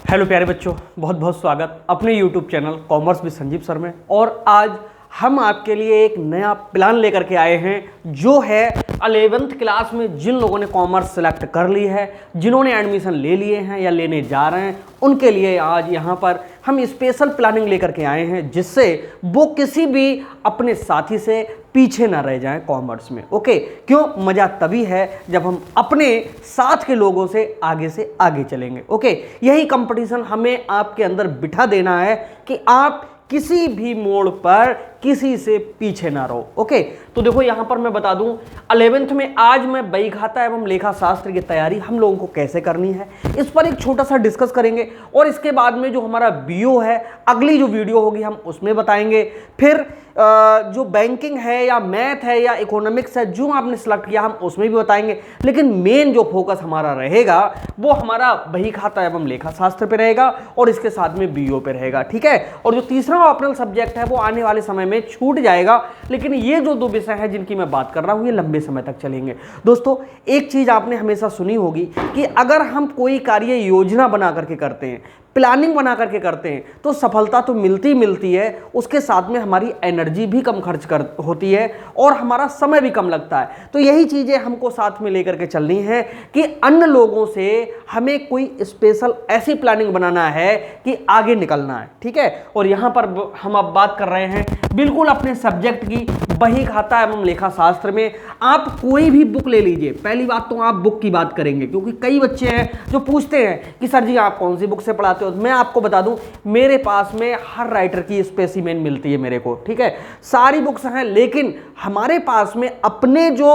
Hello प्यारे बच्चों, बहुत बहुत स्वागत अपने YouTube channel commerce with Sanjeev sir में। और आज हम आपके लिए एक नया प्लान लेकर के आए हैं जो है 11th क्लास में जिन लोगों ने कॉमर्स सेलेक्ट कर ली है, जिन्होंने एडमिशन ले लिए हैं या लेने जा रहे हैं, उनके लिए आज यहाँ पर हम स्पेशल प्लानिंग लेकर के आए हैं जिससे वो किसी भी अपने साथी से पीछे ना रह जाएं कॉमर्स में। ओके, क्यों? मज़ा तभी है जब हम अपने साथ के लोगों से आगे चलेंगे। ओके, यही कंपटीशन हमें आपके अंदर बिठा देना है कि आप किसी भी मोड़ पर किसी से पीछे ना रहो। ओके, तो देखो यहाँ पर मैं बता दूं 11th में आज मैं बही खाता एवं लेखा शास्त्र की तैयारी हम लोगों को कैसे करनी है इस पर एक छोटा सा डिस्कस करेंगे। और इसके बाद में जो हमारा बीओ है, अगली जो वीडियो होगी हम उसमें बताएंगे। फिर जो बैंकिंग है या मैथ है या इकोनॉमिक्स है जो आपने सिलेक्ट किया हम उसमें भी बताएंगे। लेकिन मेन जो फोकस हमारा रहेगा वो हमारा बही खाता एवं लेखा शास्त्र पे रहेगा और इसके साथ में बीओ पे रहेगा। ठीक है, और जो तीसरा ऑप्शनल सब्जेक्ट है वो आने वाले समय में छूट जाएगा। लेकिन ये जो दो विषय हैं जिनकी मैं बात कर रहा हूं ये लंबे समय तक चलेंगे। दोस्तों, एक चीज आपने हमेशा सुनी होगी कि अगर हम कोई कार्य योजना बना करके करते हैं, प्लानिंग बना करके करते हैं तो सफलता तो मिलती है, उसके साथ में हमारी एनर्जी भी कम खर्च होती है और हमारा समय भी कम लगता है। तो यही चीज़ें हमको साथ में लेकर के चलनी है कि अन्य लोगों से हमें कोई स्पेशल ऐसी प्लानिंग बनाना है कि आगे निकलना है। ठीक है, और यहाँ पर हम अब बात कर रहे हैं बिल्कुल अपने सब्जेक्ट की, बही खाता एवं लेखा शास्त्र में। आप कोई भी बुक ले लीजिए। पहली बात तो आप बुक की बात करेंगे क्योंकि कई बच्चे हैं जो पूछते हैं कि सर जी आप कौन सी बुक से पढ़ाते हो। मैं आपको बता दूं मेरे पास में हर राइटर की स्पेसिमेन मिलती है मेरे को। ठीक है, सारी बुक्स हैं, लेकिन हमारे पास में अपने जो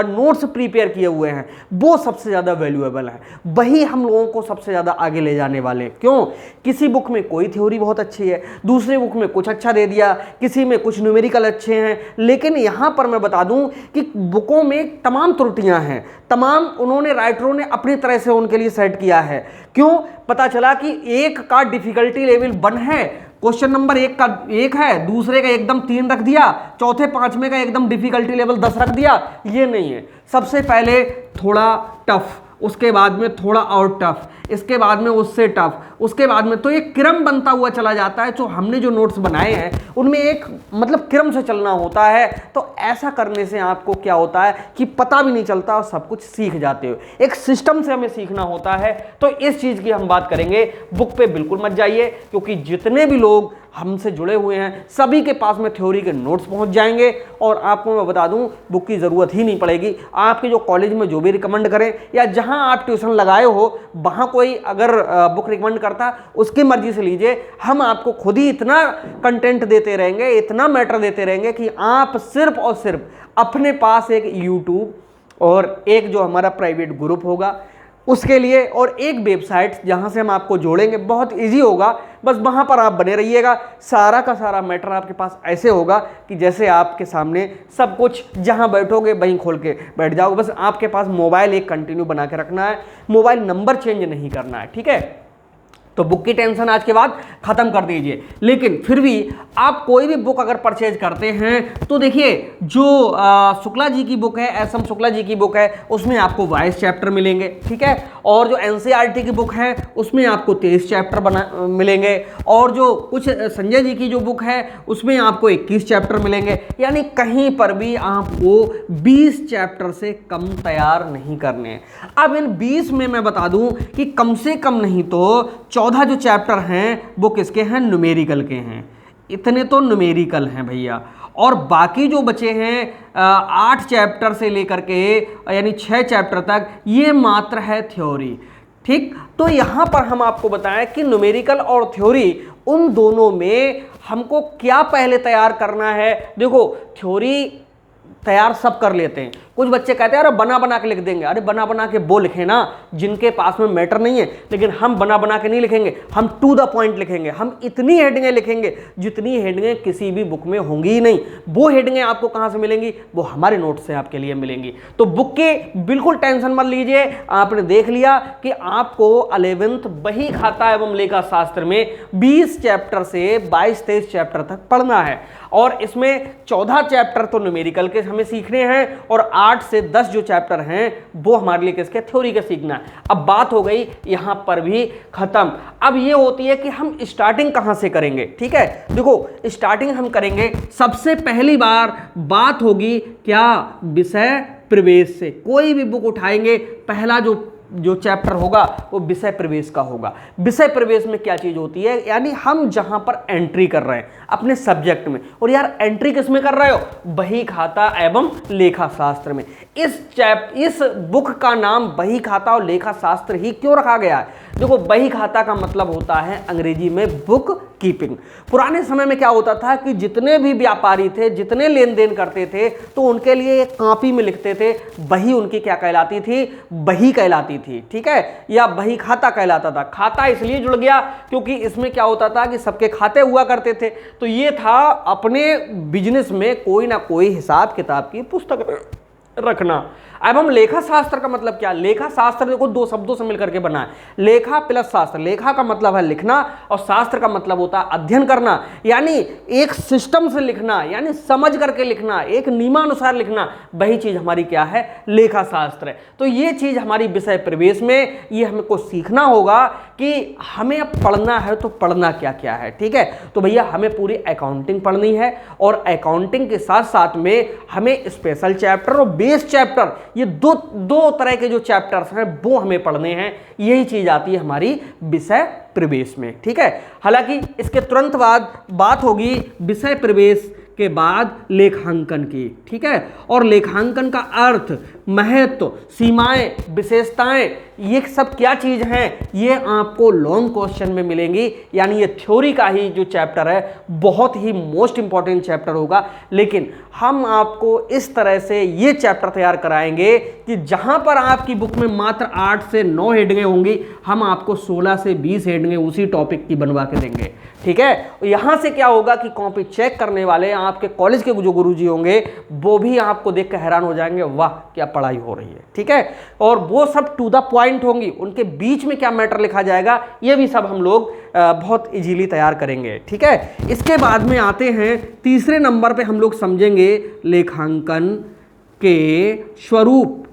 नोट्स प्रिपेयर किए हुए हैं वो सबसे ज़्यादा वैल्यूएबल है। वही हम लोगों को सबसे ज़्यादा आगे ले जाने वाले हैं। क्यों? किसी बुक में कोई थ्योरी बहुत अच्छी है, दूसरे बुक में कुछ अच्छा दे दिया, किसी में कुछ न्यूमेरिकल अच्छे हैं। लेकिन यहाँ पर मैं बता दूं कि बुकों में तमाम त्रुटियां हैं, तमाम उन्होंने राइटरों ने अपनी तरह से उनके लिए सेट किया है। क्यों? पता चला कि एक का डिफिकल्टी लेवल 1 है, क्वेश्चन नंबर 1 का 1 है, दूसरे का एकदम 3 रख दिया, चौथे पांचवें का एकदम डिफिकल्टी लेवल 10 रख दिया। ये नहीं है। सबसे पहले थोड़ा टफ, उसके बाद में थोड़ा और टफ, इसके बाद में उससे टफ, उसके बाद में, तो एक क्रम बनता हुआ चला जाता है। जो हमने जो नोट्स बनाए हैं उनमें एक मतलब क्रम से चलना होता है। तो ऐसा करने से आपको क्या होता है कि पता भी नहीं चलता और सब कुछ सीख जाते हो। एक सिस्टम से हमें सीखना होता है। तो इस चीज़ की हम बात करेंगे। बुक पे बिल्कुल मत जाइए क्योंकि जितने भी लोग हमसे जुड़े हुए हैं सभी के पास में थ्योरी के नोट्स पहुंच जाएंगे और आपको मैं बता दूं बुक की ज़रूरत ही नहीं पड़ेगी। आपके जो कॉलेज में जो भी रिकमेंड करें या जहां आप ट्यूशन लगाए हो वहां कोई अगर बुक रिकमेंड करता उसकी मर्जी से लीजिए। हम आपको खुद ही इतना कंटेंट देते रहेंगे, इतना मैटर देते रहेंगे कि आप सिर्फ और सिर्फ अपने पास एक यूट्यूब और एक जो हमारा प्राइवेट ग्रुप होगा उसके लिए और एक वेबसाइट जहां से हम आपको जोड़ेंगे, बहुत इजी होगा। बस वहां पर आप बने रहिएगा। सारा का सारा मैटर आपके पास ऐसे होगा कि जैसे आपके सामने सब कुछ जहां बैठोगे वहीं खोल के बैठ जाओगे। बस आपके पास मोबाइल एक कंटिन्यू बना के रखना है, मोबाइल नंबर चेंज नहीं करना है। ठीक है, तो बुक की टेंशन आज के बाद खत्म कर दीजिए। लेकिन फिर भी आप कोई भी बुक अगर परचेज करते हैं तो देखिए जो शुक्ला जी की बुक है, एस.एम. शुक्ला जी की बुक है, उसमें आपको 22 चैप्टर मिलेंगे। ठीक है, और जो एनसीईआरटी की बुक है उसमें आपको 23 चैप्टर मिलेंगे और जो कुछ संजय जी की जो बुक है उसमें आपको 21 चैप्टर मिलेंगे। यानी कहीं पर भी आपको 20 चैप्टर से कम तैयार नहीं करने हैं। अब इन 20 में मैं बता दूं कि कम से कम नहीं तो 14 जो चैप्टर हैं वो किसके हैं? न्यूमेरिकल के हैं। इतने तो न्यूमेरिकल हैं भैया, और बाकी जो बचे हैं 8 चैप्टर से लेकर के यानी 6 चैप्टर तक ये मात्र है थ्योरी। ठीक, तो यहाँ पर हम आपको बताएं कि न्यूमेरिकल और थ्योरी उन दोनों में हमको क्या पहले तैयार करना है। देखो, थ्योरी तैयार सब कर लेते हैं। कुछ बच्चे कहते हैं अरे बना बना के लिख देंगे। अरे बना बना के वो लिखे ना जिनके पास में मैटर नहीं है। लेकिन हम बना बना के नहीं लिखेंगे, हम टू द पॉइंट लिखेंगे। हम इतनी हेडिंगें लिखेंगे जितनी हेडिंगें किसी भी बुक में होंगी ही नहीं। वो हेडिंगें आपको कहाँ से मिलेंगी? वो हमारे नोट से आपके लिए मिलेंगी। तो बुक के बिल्कुल टेंशन मत लीजिए। आपने देख लिया कि आपको 11th बही खाता एवं लेखा शास्त्र में 20 चैप्टर से 22-23 चैप्टर तक पढ़ना है और इसमें 14 चैप्टर तो न्यूमेरिकल के हमें सीखने हैं और 8 से 10 जो चैप्टर हैं वो हमारे लिए किसके, थ्योरी के सीखना है। अब बात हो गई यहां पर भी खत्म। अब ये होती है कि हम स्टार्टिंग कहां से करेंगे। ठीक है, देखो स्टार्टिंग हम करेंगे, सबसे पहली बार बात होगी क्या, विषय प्रवेश से। कोई भी बुक उठाएंगे, पहला जो चैप्टर होगा वो विषय प्रवेश का होगा। विषय प्रवेश में क्या चीज होती है, यानी हम जहां पर एंट्री कर रहे हैं अपने सब्जेक्ट में, और यार एंट्री किस में कर रहे हो, बही खाता एवं लेखा शास्त्र में। इस बुक का नाम बही खाता और लेखा शास्त्र ही क्यों रखा गया है। देखो बही खाता का मतलब होता है अंग्रेजी में बुक कीपिंग। पुराने समय में क्या होता था कि जितने भी व्यापारी थे, जितने लेन देन करते थे, तो उनके लिए एक कॉपी में लिखते थे, बही उनकी क्या कहलाती थी, बही कहलाती थी। ठीक है, या बही खाता कहलाता था। खाता इसलिए जुड़ गया क्योंकि इसमें क्या होता था कि सबके खाते हुआ करते थे, तो ये था अपने बिजनेस में कोई ना कोई हिसाब किताब की पुस्तक रखना। अब हम लेखा शास्त्र का मतलब क्या, लेखा शास्त्र देखो दो शब्दों से मिलकर के बना है, लेखा प्लस शास्त्र। लेखा का मतलब है लिखना और शास्त्र का मतलब होता है अध्ययन करना, यानी एक सिस्टम से लिखना, यानी समझ करके लिखना, एक नियमानुसार लिखना। वही चीज हमारी क्या है, लेखा शास्त्र है। तो ये चीज हमारी विषय प्रवेश में ये हमको सीखना होगा कि हमें पढ़ना है तो पढ़ना क्या क्या है। ठीक है, तो भैया हमें पूरी अकाउंटिंग पढ़नी है, और अकाउंटिंग के साथ साथ में हमें स्पेशल चैप्टर और बेस चैप्टर, ये दो तरह के जो चैप्टर्स हैं वो हमें पढ़ने हैं। यही चीज आती है हमारी विषय प्रवेश में। ठीक है, हालांकि इसके तुरंत बाद बात होगी विषय प्रवेश के बाद लेखांकन की। ठीक है, और लेखांकन का अर्थ, महत्व, सीमाएं, विशेषताएं, ये सब क्या चीज हैं, ये आपको लॉन्ग क्वेश्चन में मिलेंगी। यानी ये थ्योरी का ही जो चैप्टर है बहुत ही मोस्ट इंपॉर्टेंट चैप्टर होगा, लेकिन हम आपको इस तरह से ये चैप्टर तैयार कराएंगे कि जहां पर आपकी बुक में मात्र 8 से 9 हेडिंगें होंगी, हम आपको 16 से 20 हेडिंगें उसी टॉपिक की बनवा के देंगे। ठीक है, यहां से क्या होगा कि कॉपी चेक करने वाले आपके कॉलेज के जो गुरुजी होंगे वो भी आपको देख कर हैरान हो जाएंगे, वाह क्या पढ़ाई हो रही है। ठीक है, और वो सब टू द पॉइंट होंगी, उनके बीच में क्या मैटर लिखा जाएगा ये भी सब हम लोग बहुत इजीली तैयार करेंगे। ठीक है, इसके बाद में आते हैं तीसरे नंबर पे हम लोग समझेंगे लेखांकन के स्वरूप।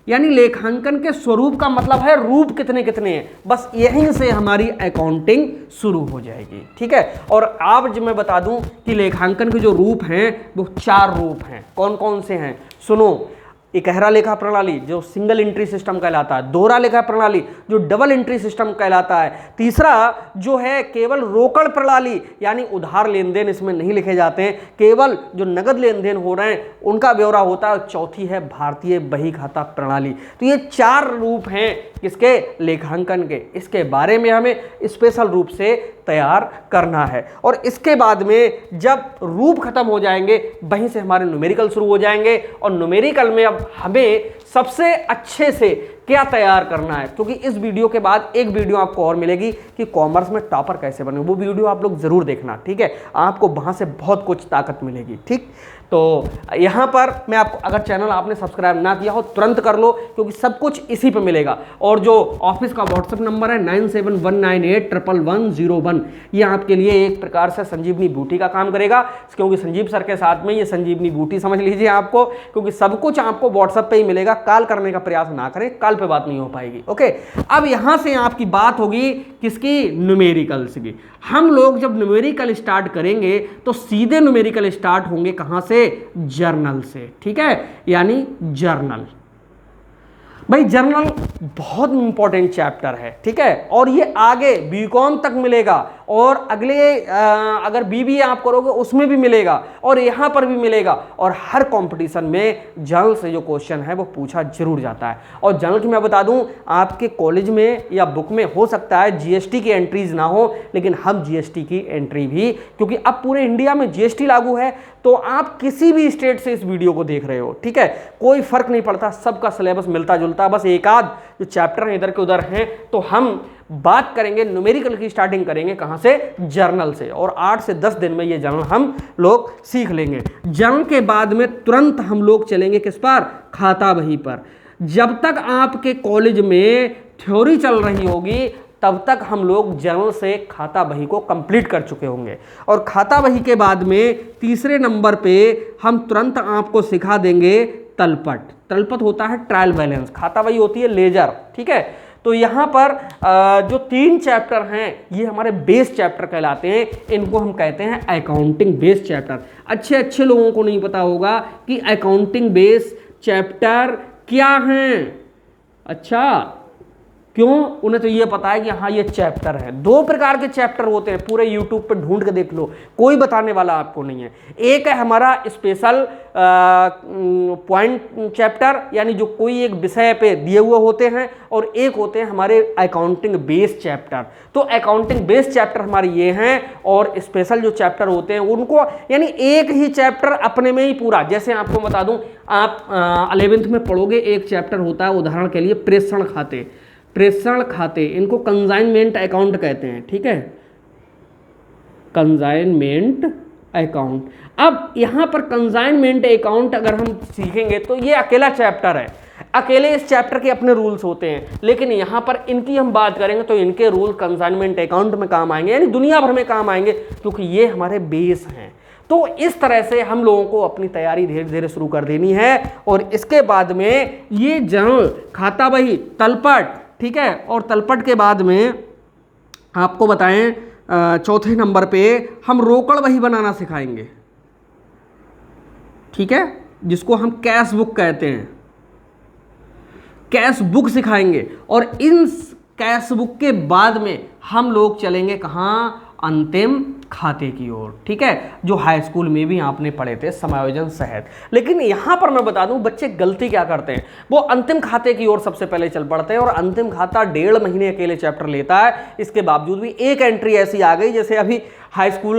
यानी लेखांकन के स्वरूप का मतलब है रूप कितने कितने हैं, बस यहीं से हमारी अकाउंटिंग शुरू हो जाएगी। ठीक है, और आज मैं बता दूं कि लेखांकन के जो रूप हैं वो 4 रूप हैं। कौन कौन से हैं सुनो, इकहरा लेखा प्रणाली जो सिंगल एंट्री सिस्टम कहलाता है, दोहरा लेखा प्रणाली जो डबल एंट्री सिस्टम कहलाता है, तीसरा जो है केवल रोकड़ प्रणाली यानी उधार लेन देन इसमें नहीं लिखे जाते हैं, केवल जो नगद लेन देन हो रहे हैं उनका ब्यौरा होता है, चौथी है भारतीय बही खाता प्रणाली। तो ये 4 रूप हैं किसके, लेखांकन के। इसके बारे में हमें स्पेशल रूप से तैयार करना है, और इसके बाद में जब रूप खत्म हो जाएंगे वहीं से हमारे न्यूमेरिकल शुरू हो जाएंगे, और न्यूमेरिकल में अब हमें सबसे अच्छे से क्या तैयार करना है, क्योंकि इस वीडियो के बाद एक वीडियो आपको और मिलेगी कि कॉमर्स में टॉपर कैसे बने, वो वीडियो आप लोग जरूर देखना। ठीक है, आपको वहां से बहुत कुछ ताकत मिलेगी। ठीक, तो यहाँ पर मैं आपको, अगर चैनल आपने सब्सक्राइब ना किया हो तुरंत कर लो, क्योंकि सब कुछ इसी पे मिलेगा। और जो ऑफिस का व्हाट्सएप नंबर है 9719811101, ये आपके लिए एक प्रकार से संजीवनी बूटी का काम करेगा, क्योंकि संजीव सर के साथ में ये संजीवनी बूटी समझ लीजिए आपको, क्योंकि सब कुछ आपको व्हाट्सएप पे ही मिलेगा। कॉल करने का प्रयास ना करें, कॉल पे बात नहीं हो पाएगी। ओके, अब यहां से आपकी बात होगी किसकी, न्यूमेरिकल्स की। हम लोग जब न्यूमेरिकल स्टार्ट करेंगे तो सीधे न्यूमेरिकल स्टार्ट होंगे कहां से, जर्नल से। ठीक है, यानी जर्नल, भाई जर्नल बहुत इंपॉर्टेंट चैप्टर है। ठीक है, और ये आगे बीकॉम तक मिलेगा, और अगले अगर बीबीए आप करोगे उसमें भी मिलेगा, और यहाँ पर भी मिलेगा, और हर कंपटीशन में जर्नल से जो क्वेश्चन है वो पूछा जरूर जाता है। और जर्नल की मैं बता दूं, आपके कॉलेज में या बुक में हो सकता है जीएसटी की एंट्रीज ना हो, लेकिन हम जीएसटी की एंट्री भी, क्योंकि अब पूरे इंडिया में जीएसटी लागू है, तो आप किसी भी स्टेट से इस वीडियो को देख रहे हो, ठीक है, कोई फर्क नहीं पड़ता, सबका सिलेबस मिलता जुलता, बस एक आध जो चैप्टर हैं इधर के उधर हैं। तो हम बात करेंगे न्यूमेरिकल की, स्टार्टिंग करेंगे कहां से, जर्नल से, और 8 से 10 दिन में ये जर्नल हम लोग सीख लेंगे। जर्नल के बाद में तुरंत हम लोग चलेंगे किस पर, खाता बही पर। जब तक आपके कॉलेज में थ्योरी चल रही होगी तब तक हम लोग जर्नल से खाता बही को कंप्लीट कर चुके होंगे, और खाता बही के बाद में तीसरे नंबर पे हम तुरंत आपको सिखा देंगे तलपट। तलपट होता है ट्रायल बैलेंस, खाता बही होती है लेजर, ठीक है। तो यहाँ पर जो 3 चैप्टर हैं ये हमारे बेस चैप्टर कहलाते हैं, इनको हम कहते हैं अकाउंटिंग बेस चैप्टर। अच्छे लोगों को नहीं पता होगा कि अकाउंटिंग बेस चैप्टर क्या हैं। अच्छा, क्यों? उन्हें तो ये पता है कि हाँ ये चैप्टर है। 2 प्रकार के चैप्टर होते हैं, पूरे यूट्यूब पे ढूंढ के देख लो, कोई बताने वाला आपको नहीं है। एक है हमारा स्पेशल पॉइंट चैप्टर, यानी जो कोई एक विषय पे दिए हुए होते हैं, और एक होते हैं हमारे अकाउंटिंग बेस चैप्टर। तो अकाउंटिंग बेस चैप्टर हमारे ये हैं, और स्पेशल जो चैप्टर होते हैं उनको, यानी एक ही चैप्टर अपने में ही पूरा। जैसे आपको बता दूं, आप 11th में पढ़ोगे, एक चैप्टर होता है उदाहरण के लिए प्रेषण खाते। प्रेषण खाते, इनको कंसाइनमेंट अकाउंट कहते हैं, ठीक है, कंसाइनमेंट अकाउंट। अब यहाँ पर कंसाइनमेंट अकाउंट अगर हम सीखेंगे तो ये अकेला चैप्टर है, अकेले इस चैप्टर के अपने रूल्स होते हैं, लेकिन यहाँ पर इनकी हम बात करेंगे तो इनके रूल कंसाइनमेंट अकाउंट में काम आएंगे, यानी दुनिया भर में काम आएंगे, क्योंकि ये हमारे बेस हैं। तो इस तरह से हम लोगों को अपनी तैयारी धीरे धीरे शुरू कर देनी है, और इसके बाद में ये जर्नल, खाता बही, तलपट, ठीक है, और तलपट के बाद में आपको बताएं चौथे नंबर पे हम रोकड़ बही बनाना सिखाएंगे, ठीक है, जिसको हम कैश बुक कहते हैं। कैश बुक सिखाएंगे, और इन कैश बुक के बाद में हम लोग चलेंगे कहाँ? अंतिम खाते की ओर, ठीक है, जो हाई स्कूल में भी आपने पढ़े थे, समायोजन सहित। लेकिन यहां पर मैं बता दूं, बच्चे गलती क्या करते हैं, वो अंतिम खाते की ओर सबसे पहले चल पड़ते हैं, और अंतिम खाता 1.5 महीने अकेले चैप्टर लेता है। इसके बावजूद भी एक एंट्री ऐसी आ गई, जैसे अभी हाई स्कूल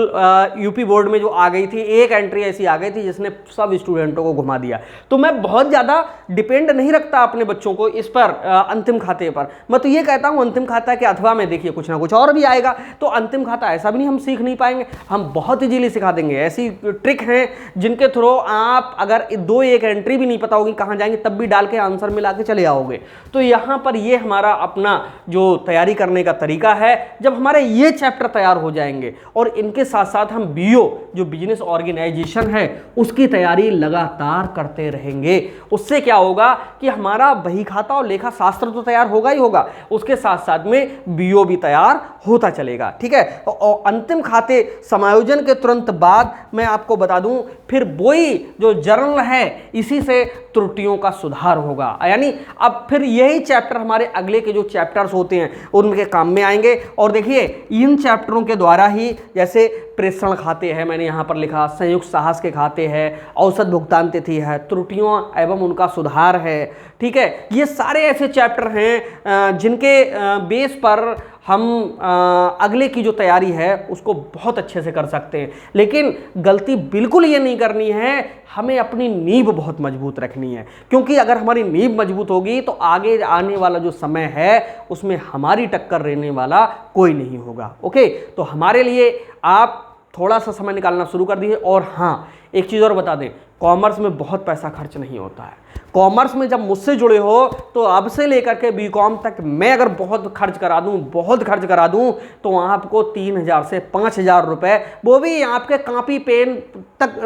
यूपी बोर्ड में जो आ गई थी, एक एंट्री ऐसी आ गई थी जिसने सब स्टूडेंटों को घुमा दिया। तो मैं बहुत ज़्यादा डिपेंड नहीं रखता अपने बच्चों को इस पर, अंतिम खाते पर। मैं तो ये कहता हूँ अंतिम खाता के अथवा में देखिए कुछ ना कुछ और भी आएगा। तो अंतिम खाता ऐसा भी नहीं हम सीख नहीं पाएंगे, हम बहुत इजीली सिखा देंगे। ऐसी ट्रिक हैं जिनके थ्रू आप अगर 2-1 एंट्री भी नहीं पता होगी कहाँ जाएंगे, तब भी डाल के आंसर मिला के चले आओगे। तो यहाँ पर ये हमारा अपना जो तैयारी करने का तरीका है। जब हमारे ये चैप्टर तैयार हो जाएंगे और इनके साथ साथ हम बीओ जो बिजनेस ऑर्गेनाइजेशन है उसकी तैयारी लगातार करते रहेंगे, उससे क्या होगा कि हमारा बही खाता और लेखा शास्त्र तो तैयार होगा ही होगा, उसके साथ साथ में बीओ भी तैयार होता चलेगा। ठीक है, और अंतिम खाते समायोजन के तुरंत बाद मैं आपको बता दूं फिर वही जो जर्नल है इसी से त्रुटियों का सुधार होगा। यानी अब फिर यही चैप्टर हमारे अगले के जो चैप्टर्स होते हैं उनके काम में आएंगे। और देखिए इन चैप्टरों के द्वारा ही, जैसे प्रेषण खाते हैं, मैंने यहाँ पर लिखा, संयुक्त साहस के खाते हैं, औसत भुगतान तिथि है, त्रुटियों एवं उनका सुधार है। ठीक है, ये सारे ऐसे चैप्टर हैं जिनके बेस पर हम अगले की जो तैयारी है उसको बहुत अच्छे से कर सकते हैं। लेकिन गलती बिल्कुल ये नहीं करनी है, हमें अपनी नींव बहुत मजबूत रखनी है, क्योंकि अगर हमारी नींव मजबूत होगी तो आगे आने वाला जो समय है उसमें हमारी टक्कर रहने वाला कोई नहीं होगा। ओके, तो हमारे लिए आप थोड़ा सा समय निकालना शुरू कर दीजिए। और हाँ, एक चीज़ और बता दें, कॉमर्स में बहुत पैसा खर्च नहीं होता है। कॉमर्स में जब मुझसे जुड़े हो तो अब से लेकर के बीकॉम तक मैं अगर बहुत खर्च करा दूं तो आपको 3,000 से 5,000 रुपए, वो भी आपके कॉपी पेन तक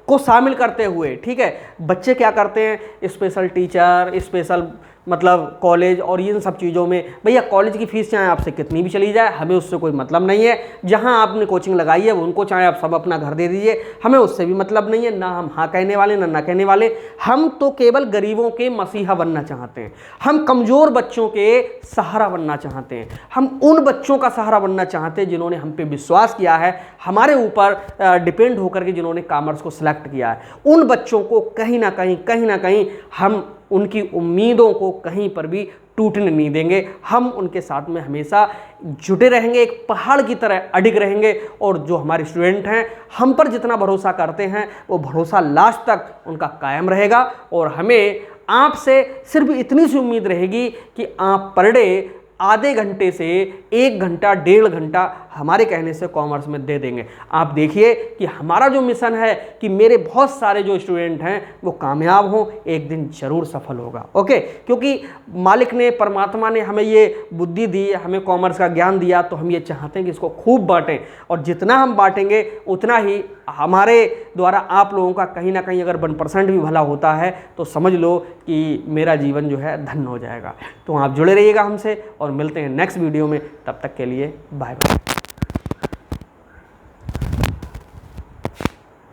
को शामिल करते हुए। ठीक है, बच्चे क्या करते हैं, स्पेशल टीचर, स्पेशल मतलब कॉलेज और इन सब चीज़ों में, भैया कॉलेज की फीस चाहे आपसे कितनी भी चली जाए हमें उससे कोई मतलब नहीं है। जहां आपने कोचिंग लगाई है उनको चाहे आप सब अपना घर दे दीजिए, हमें उससे भी मतलब नहीं है। ना हम हाँ कहने वाले ना कहने वाले, हम तो केवल गरीबों के मसीहा बनना चाहते हैं, हम कमज़ोर बच्चों के सहारा बनना चाहते हैं, हम उन बच्चों का सहारा बनना चाहते हैं जिन्होंने हम पे विश्वास किया है, हमारे ऊपर डिपेंड होकर के जिन्होंने कॉमर्स को सिलेक्ट किया है। उन बच्चों को कहीं ना कहीं हम उनकी उम्मीदों को कहीं पर भी टूटने नहीं देंगे। हम उनके साथ में हमेशा जुटे रहेंगे, एक पहाड़ की तरह अडिग रहेंगे। और जो हमारे स्टूडेंट हैं हम पर जितना भरोसा करते हैं वो भरोसा लास्ट तक उनका कायम रहेगा। और हमें आपसे सिर्फ इतनी सी उम्मीद रहेगी कि आप पर डे आधे घंटे से 1 घंटा 1.5 घंटा हमारे कहने से कॉमर्स में दे देंगे। आप देखिए कि हमारा जो मिशन है कि मेरे बहुत सारे जो स्टूडेंट हैं वो कामयाब हों, एक दिन ज़रूर सफल होगा। ओके, क्योंकि मालिक ने, परमात्मा ने हमें ये बुद्धि दी, हमें कॉमर्स का ज्ञान दिया, तो हम ये चाहते हैं कि इसको खूब बांटें, और जितना हम बांटेंगे उतना ही हमारे द्वारा आप लोगों का कहीं ना कहीं अगर 1% भी भला होता है तो समझ लो कि मेरा जीवन जो है धन्य हो जाएगा। तो आप जुड़े रहिएगा हमसे और मिलते हैं नेक्स्ट वीडियो में। तब तक के लिए बाय बाय।